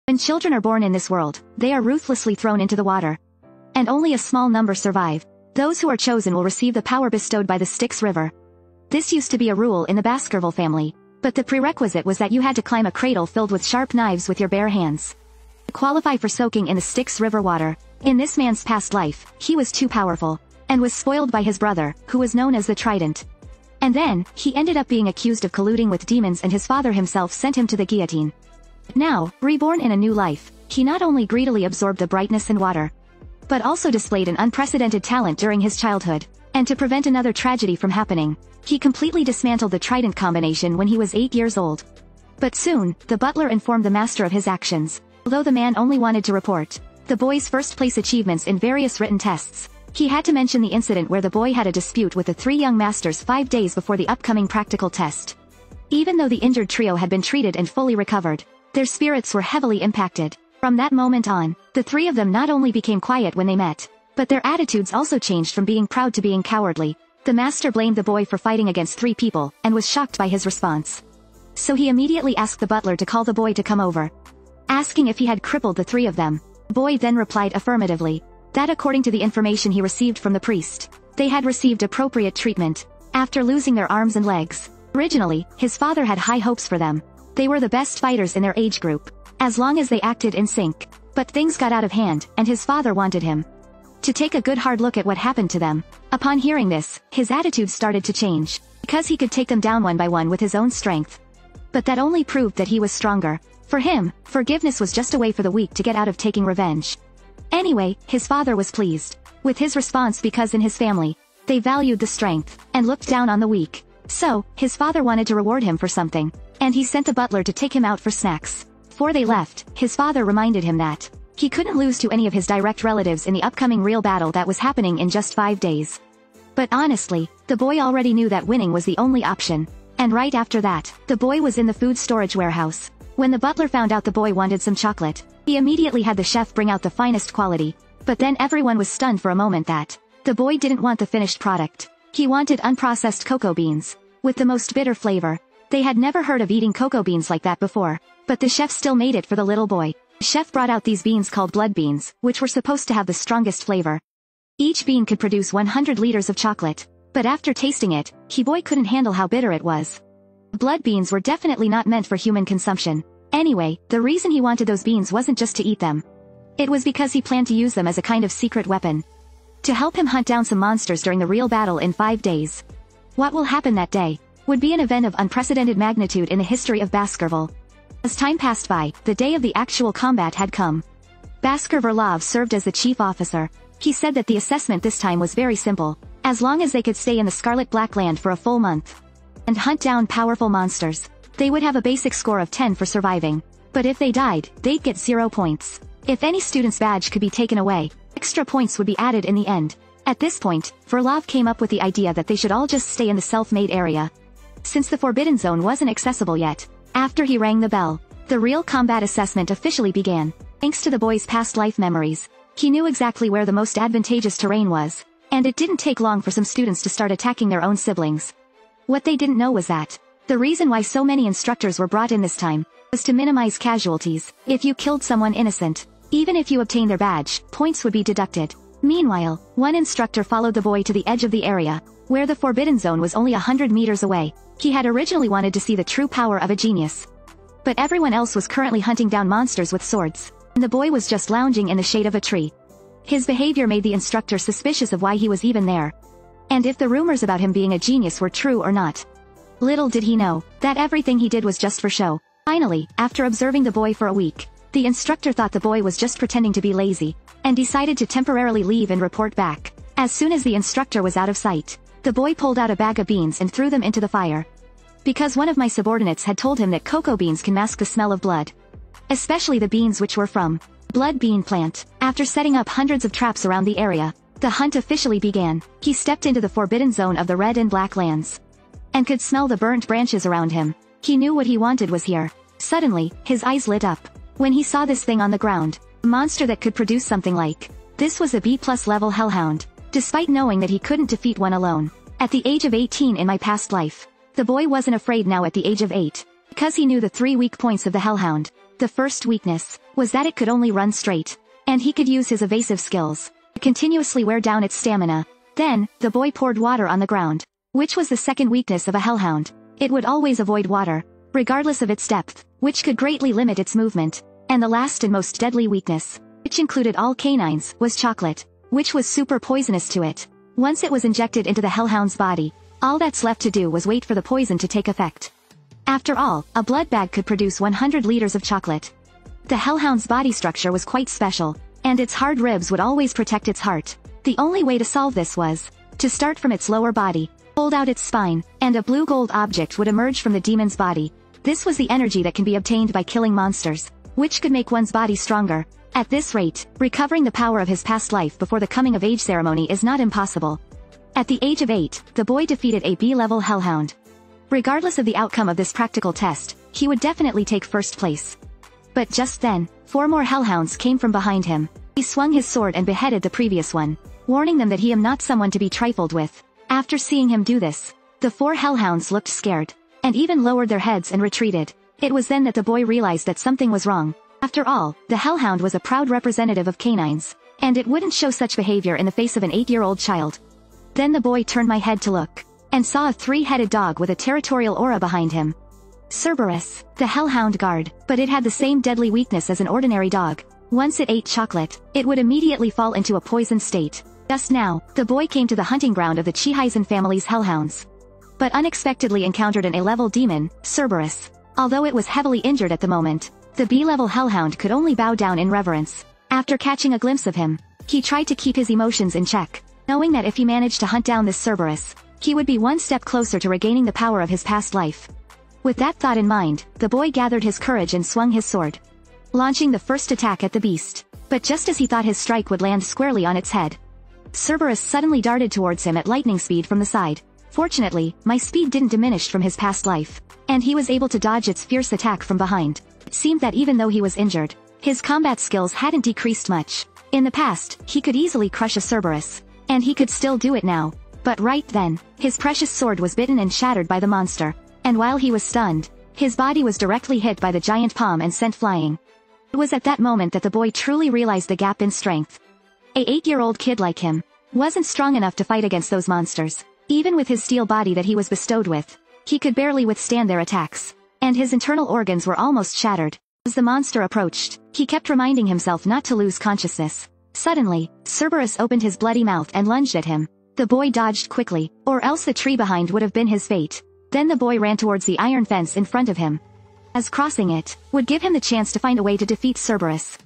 When children are born in this world, they are ruthlessly thrown into the water. And only a small number survive. Those who are chosen will receive the power bestowed by the Styx River. This used to be a rule in the Baskerville family, but the prerequisite was that you had to climb a cradle filled with sharp knives with your bare hands. To qualify for soaking in the Styx River water, in this man's past life, he was too powerful, and was spoiled by his brother, who was known as the Trident. And then, he ended up being accused of colluding with demons, and his father himself sent him to the guillotine. Now, reborn in a new life, he not only greedily absorbed the brightness and water, but also displayed an unprecedented talent during his childhood. And to prevent another tragedy from happening, he completely dismantled the Trident combination when he was 8 years old. But soon, the butler informed the master of his actions. Although the man only wanted to report the boy's first-place achievements in various written tests, he had to mention the incident where the boy had a dispute with the 3 young masters 5 days before the upcoming practical test. Even though the injured trio had been treated and fully recovered, their spirits were heavily impacted. From that moment on, the 3 of them not only became quiet when they met, but their attitudes also changed from being proud to being cowardly. The master blamed the boy for fighting against 3 people, and was shocked by his response. So he immediately asked the butler to call the boy to come over, asking if he had crippled the 3 of them. The boy then replied affirmatively, that according to the information he received from the priest, they had received appropriate treatment after losing their arms and legs. Originally, his father had high hopes for them. They were the best fighters in their age group, as long as they acted in sync. But things got out of hand, and his father wanted him to take a good hard look at what happened to them. Upon hearing this, his attitude started to change, because he could take them down one by one with his own strength. But that only proved that he was stronger. For him, forgiveness was just a way for the weak to get out of taking revenge. Anyway, his father was pleased with his response because in his family, they valued the strength, and looked down on the weak. So, his father wanted to reward him for something, and he sent the butler to take him out for snacks. Before they left, his father reminded him that he couldn't lose to any of his direct relatives in the upcoming real battle that was happening in just 5 days. But honestly, the boy already knew that winning was the only option. And right after that, the boy was in the food storage warehouse. When the butler found out the boy wanted some chocolate, he immediately had the chef bring out the finest quality. But then everyone was stunned for a moment that the boy didn't want the finished product. He wanted unprocessed cocoa beans, with the most bitter flavor. They had never heard of eating cocoa beans like that before, but the chef still made it for the little boy. The chef brought out these beans called blood beans, which were supposed to have the strongest flavor. Each bean could produce 100 liters of chocolate, but after tasting it, boy couldn't handle how bitter it was. Blood beans were definitely not meant for human consumption. Anyway, the reason he wanted those beans wasn't just to eat them. It was because he planned to use them as a kind of secret weapon, to help him hunt down some monsters during the real battle in 5 days. What will happen that day would be an event of unprecedented magnitude in the history of Baskerville. As time passed by, the day of the actual combat had come. Baskerville served as the chief officer. He said that the assessment this time was very simple, as long as they could stay in the Scarlet Black Land for a full month and hunt down powerful monsters, they would have a basic score of 10 for surviving. But if they died, they'd get 0 points. If any student's badge could be taken away, extra points would be added in the end. At this point, Verlov came up with the idea that they should all just stay in the self-made area, since the Forbidden Zone wasn't accessible yet. After he rang the bell, the real combat assessment officially began. Thanks to the boy's past life memories, he knew exactly where the most advantageous terrain was, and it didn't take long for some students to start attacking their own siblings. What they didn't know was that the reason why so many instructors were brought in this time was to minimize casualties. If you killed someone innocent, even if you obtained their badge, points would be deducted. Meanwhile, one instructor followed the boy to the edge of the area, where the Forbidden Zone was only 100 meters away. He had originally wanted to see the true power of a genius, but everyone else was currently hunting down monsters with swords, and the boy was just lounging in the shade of a tree. His behavior made the instructor suspicious of why he was even there, and if the rumors about him being a genius were true or not. Little did he know that everything he did was just for show. Finally, after observing the boy for a week, the instructor thought the boy was just pretending to be lazy, and decided to temporarily leave and report back. As soon as the instructor was out of sight, the boy pulled out a bag of beans and threw them into the fire. Because one of my subordinates had told him that cocoa beans can mask the smell of blood, especially the beans which were from blood bean plant. After setting up hundreds of traps around the area, the hunt officially began. He stepped into the Forbidden Zone of the Red and Black Lands, and could smell the burnt branches around him. He knew what he wanted was here. Suddenly, his eyes lit up when he saw this thing on the ground, a monster that could produce something like this. Was a B+ level hellhound. Despite knowing that he couldn't defeat one alone, at the age of 18 in my past life, the boy wasn't afraid now at the age of 8, because he knew the 3 weak points of the hellhound. The first weakness was that it could only run straight. And he could use his evasive skills to continuously wear down its stamina. Then, the boy poured water on the ground, which was the second weakness of a hellhound. It would always avoid water, regardless of its depth, which could greatly limit its movement. And the last and most deadly weakness, which included all canines, was chocolate, which was super poisonous to it. Once it was injected into the hellhound's body, all that's left to do was wait for the poison to take effect. After all, a blood bag could produce 100 liters of chocolate. The hellhound's body structure was quite special, and its hard ribs would always protect its heart. The only way to solve this was to start from its lower body, hold out its spine, and a blue-gold object would emerge from the demon's body. This was the energy that can be obtained by killing monsters, which could make one's body stronger. At this rate, recovering the power of his past life before the coming-of-age ceremony is not impossible. At the age of 8, the boy defeated a B-level hellhound. Regardless of the outcome of this practical test, he would definitely take first place. But just then, 4 more hellhounds came from behind him. He swung his sword and beheaded the previous one, warning them that he am not someone to be trifled with. After seeing him do this, the 4 hellhounds looked scared, and even lowered their heads and retreated. It was then that the boy realized that something was wrong. After all, the hellhound was a proud representative of canines, and it wouldn't show such behavior in the face of an 8-year-old child. Then the boy turned my head to look, and saw a 3-headed dog with a territorial aura behind him. Cerberus, the hellhound guard, but it had the same deadly weakness as an ordinary dog. Once it ate chocolate, it would immediately fall into a poisoned state. Just now, the boy came to the hunting ground of the Chihizen family's hellhounds, but unexpectedly encountered an A-level demon, Cerberus. Although it was heavily injured at the moment, the B-level hellhound could only bow down in reverence. After catching a glimpse of him, he tried to keep his emotions in check, knowing that if he managed to hunt down this Cerberus, he would be one step closer to regaining the power of his past life. With that thought in mind, the boy gathered his courage and swung his sword, launching the first attack at the beast. But just as he thought his strike would land squarely on its head, Cerberus suddenly darted towards him at lightning speed from the side. Fortunately, my speed didn't diminish from his past life, and he was able to dodge its fierce attack from behind. It seemed that even though he was injured, his combat skills hadn't decreased much. In the past, he could easily crush a Cerberus, and he could still do it now. But right then, his precious sword was bitten and shattered by the monster, and while he was stunned, his body was directly hit by the giant palm and sent flying. It was at that moment that the boy truly realized the gap in strength. A 8-year-old kid like him wasn't strong enough to fight against those monsters. Even with his steel body that he was bestowed with, he could barely withstand their attacks, and his internal organs were almost shattered. As the monster approached, he kept reminding himself not to lose consciousness. Suddenly, Cerberus opened his bloody mouth and lunged at him. The boy dodged quickly, or else the tree behind would have been his fate. Then the boy ran towards the iron fence in front of him, as crossing it would give him the chance to find a way to defeat Cerberus.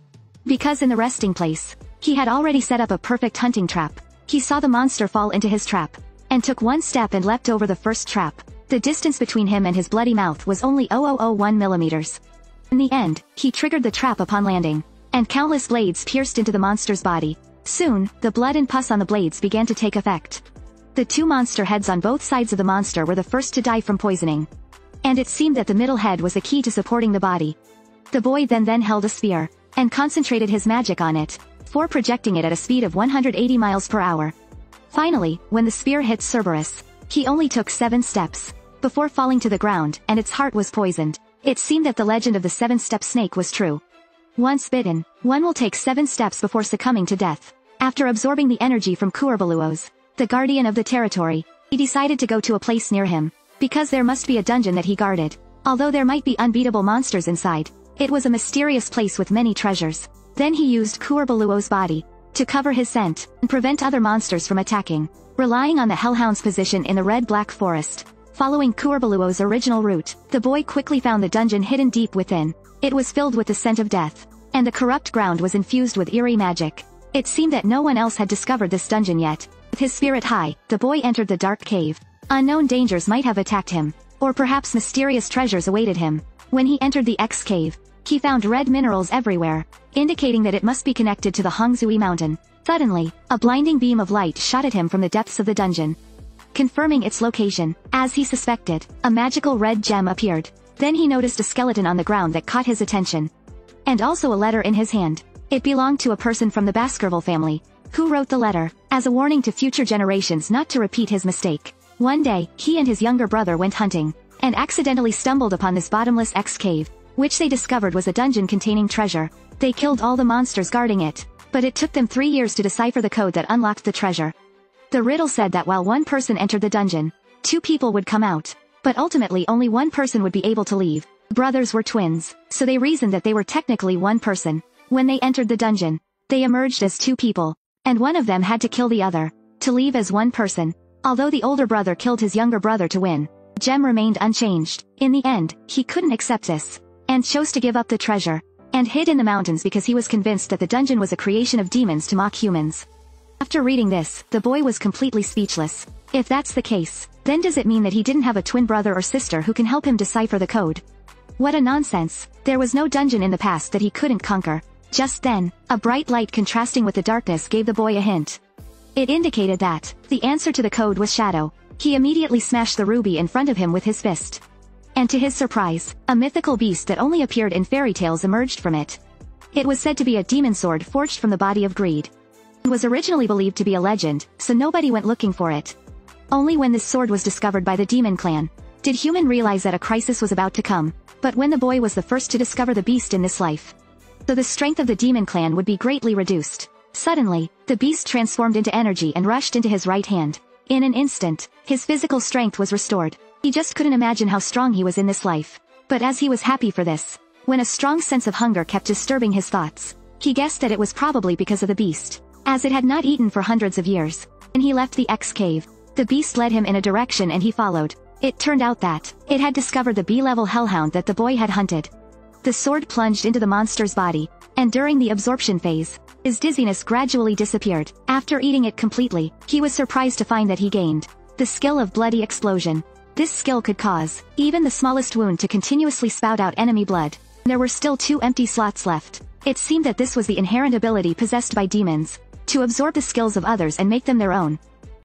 Because in the resting place, he had already set up a perfect hunting trap. He saw the monster fall into his trap, and took one step and leapt over the first trap. The distance between him and his bloody mouth was only 0.001 millimeters. In the end, he triggered the trap upon landing, and countless blades pierced into the monster's body. Soon, the blood and pus on the blades began to take effect. The 2 monster heads on both sides of the monster were the first to die from poisoning, and it seemed that the middle head was the key to supporting the body. The boy then held a spear, and concentrated his magic on it, for projecting it at a speed of 180 miles per hour. Finally, when the spear hit Cerberus, he only took 7 steps, before falling to the ground, and its heart was poisoned. It seemed that the legend of the 7-step snake was true. Once bitten, one will take 7 steps before succumbing to death. After absorbing the energy from Kuorbaluos, the guardian of the territory, he decided to go to a place near him, because there must be a dungeon that he guarded. Although there might be unbeatable monsters inside, it was a mysterious place with many treasures. Then he used Kuorbaluos' body to cover his scent, and prevent other monsters from attacking. Relying on the hellhound's position in the red-black forest, following Kuorbaluos' original route, the boy quickly found the dungeon hidden deep within. It was filled with the scent of death, and the corrupt ground was infused with eerie magic. It seemed that no one else had discovered this dungeon yet. With his spirit high, the boy entered the dark cave. Unknown dangers might have attacked him, or perhaps mysterious treasures awaited him. When he entered the X cave, he found red minerals everywhere, indicating that it must be connected to the Hongzui mountain. Suddenly, a blinding beam of light shot at him from the depths of the dungeon, confirming its location. As he suspected, a magical red gem appeared. Then he noticed a skeleton on the ground that caught his attention, and also a letter in his hand. It belonged to a person from the Baskerville family, who wrote the letter, as a warning to future generations not to repeat his mistake. One day, he and his younger brother went hunting, and accidentally stumbled upon this bottomless X cave. which they discovered was a dungeon containing treasure. They killed all the monsters guarding it, but it took them 3 years to decipher the code that unlocked the treasure. The riddle said that while one person entered the dungeon, 2 people would come out, but ultimately only one person would be able to leave. Brothers were twins, so they reasoned that they were technically one person. When they entered the dungeon, they emerged as 2 people, and one of them had to kill the other, to leave as one person. Although the older brother killed his younger brother to win, Jem remained unchanged. In the end, he couldn't accept this, and chose to give up the treasure, and hid in the mountains because he was convinced that the dungeon was a creation of demons to mock humans. After reading this, the boy was completely speechless. If that's the case, then does it mean that he didn't have a twin brother or sister who can help him decipher the code? What a nonsense. There was no dungeon in the past that he couldn't conquer. Just then, a bright light contrasting with the darkness gave the boy a hint. It indicated that the answer to the code was shadow. He immediately smashed the ruby in front of him with his fist. And to his surprise, a mythical beast that only appeared in fairy tales emerged from it. It was said to be a demon sword forged from the body of greed. It was originally believed to be a legend, so nobody went looking for it. Only when this sword was discovered by the demon clan did human realize that a crisis was about to come. But when the boy was the first to discover the beast in this life, so the strength of the demon clan would be greatly reduced. Suddenly, the beast transformed into energy and rushed into his right hand. In an instant, his physical strength was restored. He just couldn't imagine how strong he was in this life. But as he was happy for this, when a strong sense of hunger kept disturbing his thoughts, he guessed that it was probably because of the beast, as it had not eaten for hundreds of years. When he left the X cave, the beast led him in a direction and he followed. It turned out that it had discovered the B-level hellhound that the boy had hunted. The sword plunged into the monster's body, and during the absorption phase, his dizziness gradually disappeared. After eating it completely, he was surprised to find that he gained the skill of bloody explosion. This skill could cause even the smallest wound to continuously spout out enemy blood. There were still 2 empty slots left. It seemed that this was the inherent ability possessed by demons, to absorb the skills of others and make them their own.